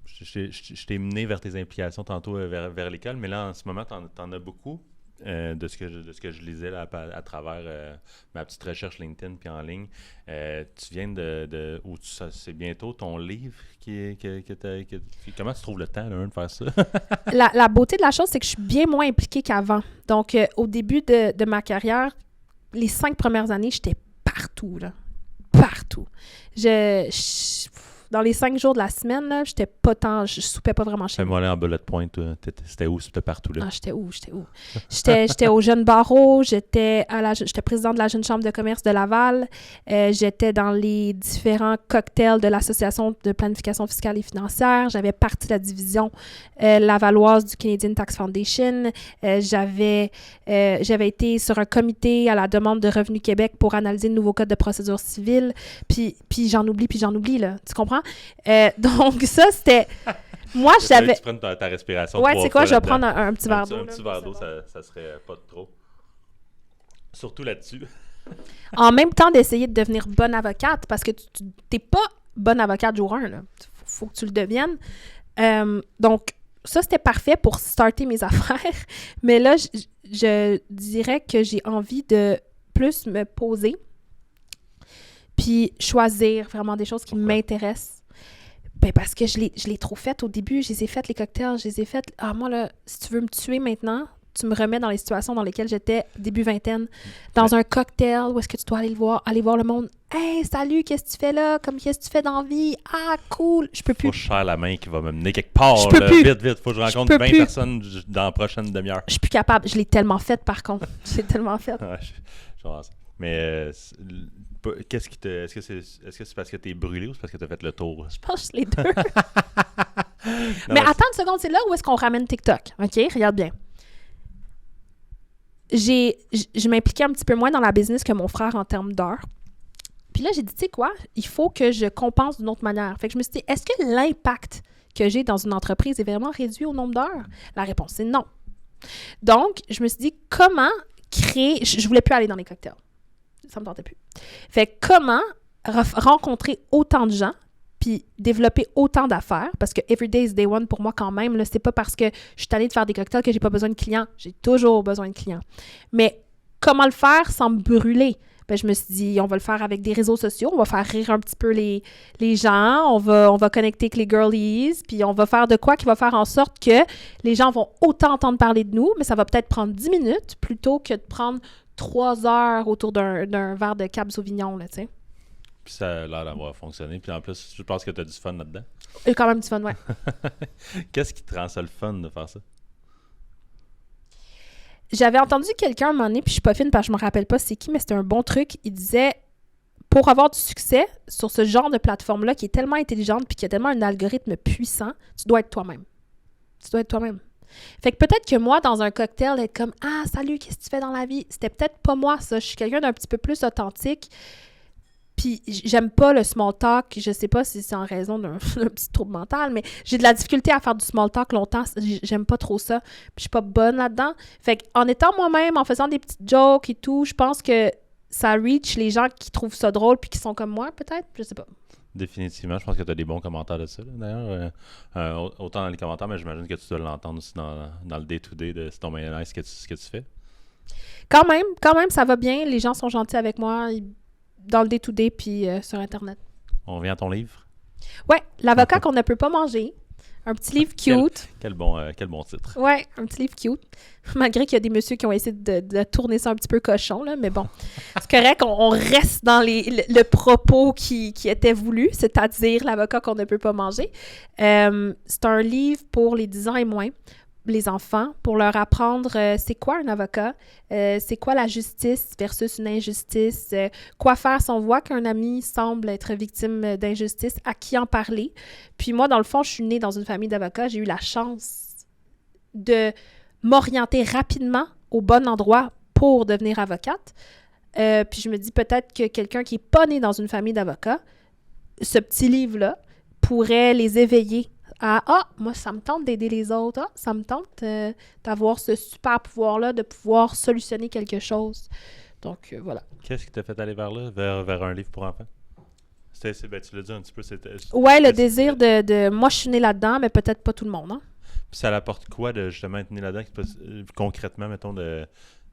S1: je t'ai mené vers tes implications tantôt vers l'école, mais là, en ce moment, t'en as beaucoup. De ce que je lisais là, à travers ma petite recherche LinkedIn puis en ligne. Tu viens c'est bientôt ton livre comment tu trouves le temps là, de faire ça?
S2: La beauté de la chose, c'est que je suis bien moins impliquée qu'avant. Donc, au début de ma carrière, les 5 premières années, j'étais partout, là. Partout. Dans les 5 jours de la semaine, là, je soupais pas vraiment chez moi.
S1: Fais-moi aller en bullet point, c'était où? C'était partout, là?
S2: Ah, j'étais où? J'étais au Jeune Barreau, j'étais présidente de la Jeune Chambre de commerce de Laval, j'étais dans les différents cocktails de l'Association de planification fiscale et financière, j'avais partie de la division lavalloise du Canadian Tax Foundation, j'avais été sur un comité à la demande de Revenu Québec pour analyser le nouveau code de procédure civile, puis j'en oublie, là, tu comprends? Donc ça, c'était... Moi, j'avais...
S1: Tu prennes ta respiration.
S2: Ouais, c'est quoi? Je vais prendre un petit verre d'eau.
S1: Un petit verre d'eau, ça serait pas de trop. Surtout là-dessus.
S2: En même temps d'essayer de devenir bonne avocate, parce que tu n'es pas bonne avocate jour 1, là. Faut que tu le deviennes. Donc, ça, c'était parfait pour starter mes affaires. Mais là, je dirais que j'ai envie de plus me poser puis choisir vraiment des choses qui m'intéressent. Ben parce que je l'ai trop fait au début. Je les ai faites, les cocktails. Je les ai faites. Ah, moi, là, si tu veux me tuer maintenant, tu me remets dans les situations dans lesquelles j'étais début vingtaine. Dans un cocktail, où est-ce que tu dois aller voir le monde. « Hey, salut, qu'est-ce que tu fais là? Qu'est-ce que tu fais dans la vie? Ah, cool! » Je peux plus.
S1: Faut que je serre la main qui va me mener quelque part.
S2: Je peux plus.
S1: Vite. Faut que je rencontre 20 personnes dans la prochaine demi-heure.
S2: Je suis plus capable. Je l'ai tellement fait, par contre. Je l'ai tellement fait.
S1: Ouais, je vois ça. Mais qu'est-ce qui te... Est-ce que c'est parce que t'es brûlé ou c'est parce que t'as fait le tour?
S2: Je pense que c'est les deux. Mais attends une seconde, c'est là où est-ce qu'on ramène TikTok. OK? Regarde bien. Je m'impliquais un petit peu moins dans la business que mon frère en termes d'heures. Puis là, j'ai dit, tu sais quoi? Il faut que je compense d'une autre manière. Fait que je me suis dit, est-ce que l'impact que j'ai dans une entreprise est vraiment réduit au nombre d'heures? La réponse est non. Donc, je me suis dit, comment créer... Je voulais plus aller dans les cocktails. Ça me tentait plus. Fait que comment rencontrer autant de gens puis développer autant d'affaires, parce que every day is day one pour moi quand même, là, c'est pas parce que je suis allée de faire des cocktails que j'ai pas besoin de clients. J'ai toujours besoin de clients. Mais comment le faire sans me brûler? Ben, je me suis dit, on va le faire avec des réseaux sociaux, on va faire rire un petit peu les gens, on va connecter avec les girlies, puis on va faire de quoi qui va faire en sorte que les gens vont autant entendre parler de nous, mais ça va peut-être prendre 10 minutes plutôt que de prendre 3 heures autour d'un verre de Cab Sauvignon, là, tu sais.
S1: Puis ça a l'air d'avoir fonctionné. Puis en plus, je pense que tu as du fun là-dedans.
S2: Il y a quand même du fun, ouais.
S1: Qu'est-ce qui te rend ça le fun de faire ça?
S2: J'avais entendu quelqu'un à un moment donné, puis je suis pas fine parce que je me rappelle pas c'est qui, mais c'était un bon truc. Il disait, pour avoir du succès sur ce genre de plateforme-là qui est tellement intelligente puis qui a tellement un algorithme puissant, tu dois être toi-même. Tu dois être toi-même. Fait que peut-être que moi, dans un cocktail, être comme « Ah, salut, qu'est-ce que tu fais dans la vie? » C'était peut-être pas moi, ça. Je suis quelqu'un d'un petit peu plus authentique. Puis j'aime pas le small talk. Je sais pas si c'est en raison d'un petit trouble mental, mais j'ai de la difficulté à faire du small talk longtemps. J'aime pas trop ça. Puis je suis pas bonne là-dedans. Fait qu'en étant moi-même, en faisant des petites jokes et tout, je pense que ça reach les gens qui trouvent ça drôle puis qui sont comme moi, peut-être. Je sais pas.
S1: Définitivement, je pense que tu as des bons commentaires de ça, là, d'ailleurs. Autant dans les commentaires, mais j'imagine que tu dois l'entendre aussi dans le day-to-day de c'est ton meilleur nice ce que tu fais.
S2: Quand même, ça va bien. Les gens sont gentils avec moi dans le day-to-day puis sur Internet.
S1: On revient à ton livre?
S2: Ouais, L'avocat qu'on ne peut pas manger. Un petit livre cute.
S1: Quel bon titre.
S2: Ouais, un petit livre cute. Malgré qu'il y a des messieurs qui ont essayé de tourner ça un petit peu cochon, là, mais bon. C'est correct, on reste dans le propos qui était voulu, c'est-à-dire l'avocat qu'on ne peut pas manger. C'est un livre pour les 10 ans et moins, les enfants, pour leur apprendre c'est quoi un avocat, c'est quoi la justice versus une injustice, quoi faire si on voit qu'un ami semble être victime d'injustice, à qui en parler. Puis moi, dans le fond, je suis née dans une famille d'avocats. J'ai eu la chance de m'orienter rapidement au bon endroit pour devenir avocate. Puis je me dis peut-être que quelqu'un qui n'est pas né dans une famille d'avocats, ce petit livre-là pourrait les éveiller à « Ah, moi, ça me tente d'aider les autres. Ah, ça me tente d'avoir ce super pouvoir-là, de pouvoir solutionner quelque chose. » Donc, voilà.
S1: Qu'est-ce qui t'a fait aller vers là, vers un livre pour enfants? Tu l'as dit un petit peu.
S2: Ouais, le désir de... Moi, je suis née là-dedans, mais peut-être pas tout le monde. Hein?
S1: Puis ça apporte quoi de justement être né là-dedans? Concrètement, mettons,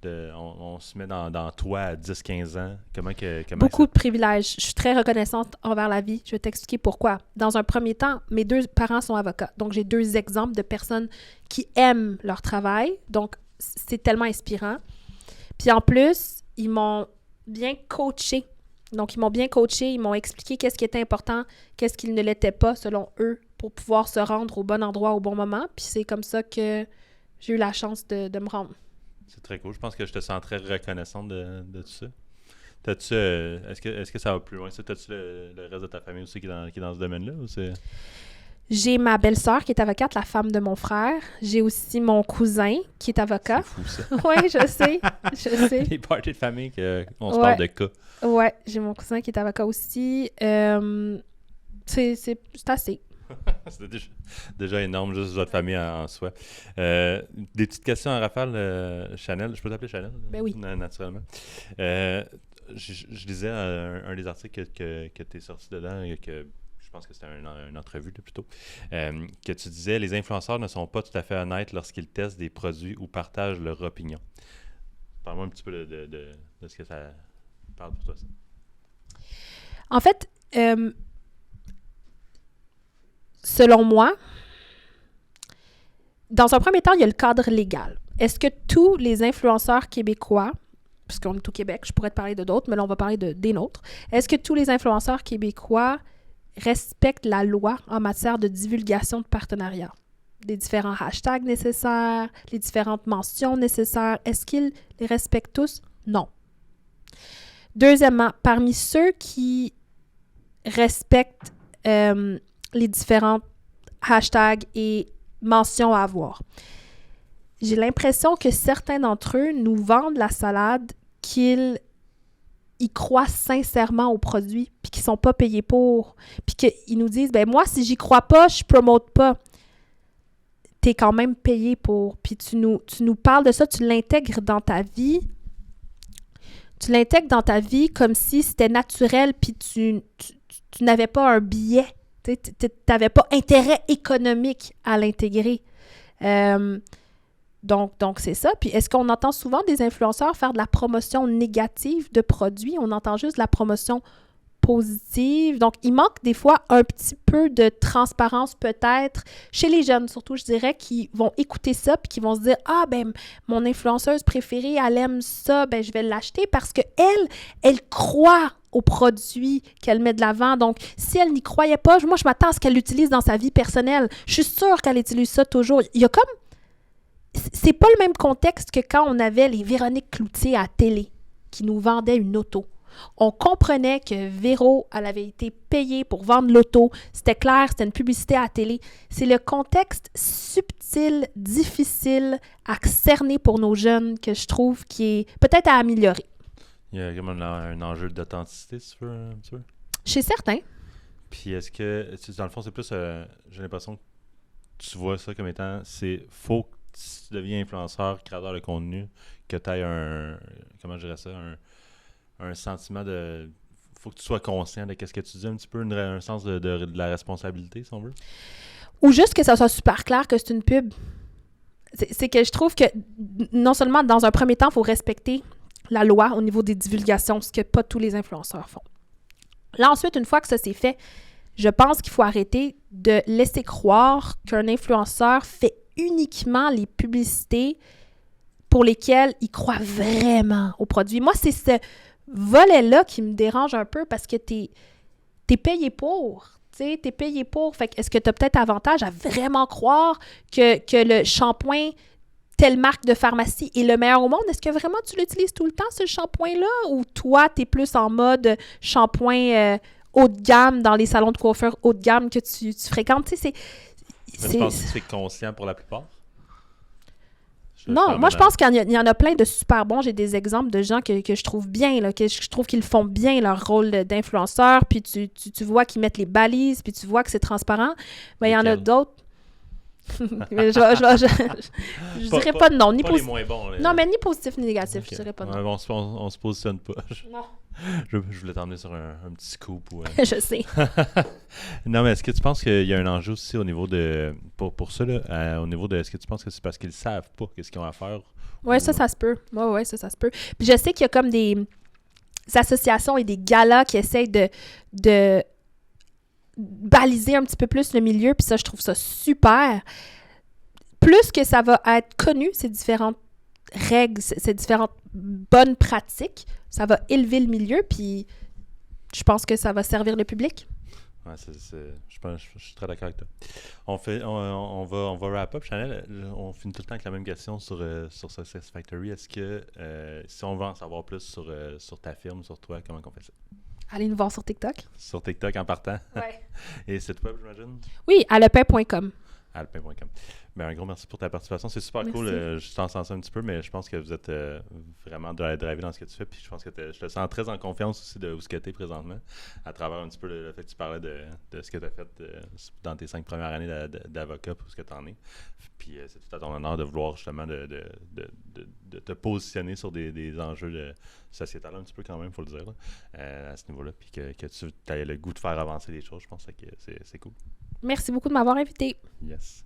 S1: on se met dans toi à 10-15 ans. Comment
S2: Beaucoup de privilèges. Je suis très reconnaissante envers la vie. Je vais t'expliquer pourquoi. Dans un premier temps, mes 2 parents sont avocats. Donc, j'ai 2 exemples de personnes qui aiment leur travail. Donc, c'est tellement inspirant. Puis en plus, ils m'ont bien coachée. Donc, ils m'ont bien coachée. Ils m'ont expliqué qu'est-ce qui était important, qu'est-ce qui ne l'était pas selon eux pour pouvoir se rendre au bon endroit au bon moment. Puis c'est comme ça que j'ai eu la chance de me rendre.
S1: C'est très cool. Je pense que je te sens très reconnaissante de tout ça. T'as-tu, est-ce que ça va plus loin? T'as-tu le reste de ta famille aussi qui est dans ce domaine-là? Ou c'est...
S2: J'ai ma belle-sœur qui est avocate, la femme de mon frère. J'ai aussi mon cousin qui est avocat.
S1: C'est fou, ça.
S2: Oui, je sais.
S1: Les parties de famille qu'on se parle de cas.
S2: Oui, j'ai mon cousin qui est avocat aussi. C'est assez.
S1: C'est déjà énorme, juste votre famille en soi. Des petites questions en rafale, Chanel. Je peux t'appeler Chanel?
S2: Ben oui.
S1: Naturellement. Je lisais un des articles que tu es sorti dedans, et que je pense que c'était une entrevue là, plutôt, que tu disais « Les influenceurs ne sont pas tout à fait honnêtes lorsqu'ils testent des produits ou partagent leur opinion. » Parle-moi un petit peu de ce que ça parle pour toi, ça.
S2: En fait, selon moi, dans un premier temps, il y a le cadre légal. Est-ce que tous les influenceurs québécois, puisqu'on est au Québec, je pourrais te parler de d'autres, mais là, on va parler des nôtres. Est-ce que tous les influenceurs québécois respectent la loi en matière de divulgation de partenariat? Les différents hashtags nécessaires, les différentes mentions nécessaires, est-ce qu'ils les respectent tous? Non. Deuxièmement, parmi ceux qui respectent les différents hashtags et mentions à avoir, j'ai l'impression que certains d'entre eux nous vendent la salade qu'ils qu'ils croient sincèrement au produit, puis qu'ils sont pas payés pour, puis qu'ils nous disent, ben moi, si j'y crois pas, je promote pas. T'es quand même payé pour, puis tu nous parles de ça, tu l'intègres dans ta vie. Tu l'intègres dans ta vie comme si c'était naturel, puis tu n'avais pas un biais. Tu n'avais pas intérêt économique à l'intégrer. Donc, c'est ça. Puis, est-ce qu'on entend souvent des influenceurs faire de la promotion négative de produits? On entend juste de la promotion positive. Donc, il manque des fois un petit peu de transparence peut-être chez les jeunes, surtout, je dirais, qui vont écouter ça puis qui vont se dire « Ah, ben mon influenceuse préférée, elle aime ça, ben je vais l'acheter parce qu'elle croit aux produits qu'elle met de l'avant. Donc, si elle n'y croyait pas, moi, je m'attends à ce qu'elle l'utilise dans sa vie personnelle. Je suis sûre qu'elle utilise ça toujours. Il y a comme... C'est pas le même contexte que quand on avait les Véronique Cloutier à la télé qui nous vendaient une auto. On comprenait que Véro, elle avait été payée pour vendre l'auto. C'était clair, c'était une publicité à la télé. C'est le contexte subtil, difficile à cerner pour nos jeunes que je trouve qui est peut-être à améliorer.
S1: Il y a comme un enjeu d'authenticité, si tu veux, un petit peu.
S2: Chez certains.
S1: Puis est-ce que, dans le fond, c'est plus, j'ai l'impression que tu vois ça comme étant, faut que si tu deviens influenceur, créateur de contenu, que tu aies comment je dirais ça, un sentiment de... Faut que tu sois conscient de ce que tu dis un petit peu, un sens de la responsabilité, si on veut.
S2: Ou juste que ça soit super clair que c'est une pub. C'est que je trouve que non seulement, dans un premier temps, il faut respecter la loi au niveau des divulgations, ce que pas tous les influenceurs font. Là, ensuite, une fois que ça s'est fait, je pense qu'il faut arrêter de laisser croire qu'un influenceur fait uniquement les publicités pour lesquelles il croit vraiment au produit. Moi, c'est ce volet-là qui me dérange un peu parce que t'es payé pour. T'es payé pour. Fait que est-ce que tu as peut-être avantage à vraiment croire que le shampoing telle marque de pharmacie est le meilleur au monde? Est-ce que vraiment tu l'utilises tout le temps, ce shampoing-là? Ou toi, tu es plus en mode shampoing haut de gamme dans les salons de coiffeur haut de gamme que tu fréquentes? Tu sais,
S1: je pense que c'est conscient pour la plupart.
S2: Non, moi, je pense qu'il y en a plein de super bons. J'ai des exemples de gens que je trouve bien, là, que je trouve qu'ils font bien leur rôle d'influenceur, puis tu vois qu'ils mettent les balises, puis tu vois que c'est transparent. Mais il y en a d'autres. je dirais pas de non.
S1: Pas les moins bons.
S2: Non, mais ni positif ni négatif,
S1: okay.
S2: Je dirais pas de
S1: non. On se positionne pas.
S2: Non.
S1: Je voulais t'emmener sur un petit scoop.
S2: Je sais.
S1: Non, mais est-ce que tu penses qu'il y a un enjeu aussi au niveau de... Pour ça, là, au niveau de... Est-ce que tu penses que c'est parce qu'ils savent pas qu'est-ce qu'ils ont à faire?
S2: Oui, ça se peut. Oui, ça se peut. Puis je sais qu'il y a comme des associations et des galas qui essayent de baliser un petit peu plus le milieu, puis ça, je trouve ça super. Plus que ça va être connu, ces différentes règles, ces différentes bonnes pratiques, ça va élever le milieu, puis je pense que ça va servir le public.
S1: Ouais, je suis très d'accord avec toi. On va wrap up, Chanel. On finit tout le temps avec la même question sur Success Factory. Est-ce que, si on veut en savoir plus sur ta firme, sur toi, comment on fait ça?
S2: Allez nous voir sur TikTok.
S1: Sur TikTok en partant?
S2: Ouais.
S1: Et site web, j'imagine?
S2: Oui, allepin.com.
S1: Allepin.com. Ben, un gros merci pour ta participation. C'est super cool. Je t'en sens un petit peu, mais je pense que vous êtes vraiment drivé dans ce que tu fais. Puis je pense que je te sens très en confiance aussi de où ce que tu es présentement, à travers un petit peu le fait que tu parlais de ce que tu as fait dans tes 5 premières années d'avocat, pour ce que tu en es. Puis c'est tout à ton honneur de vouloir justement de te positionner sur des enjeux sociétals un petit peu quand même, il faut le dire, là, à ce niveau-là. Puis que tu aies le goût de faire avancer les choses, je pense que c'est cool.
S2: Merci beaucoup de m'avoir invité.
S1: Yes.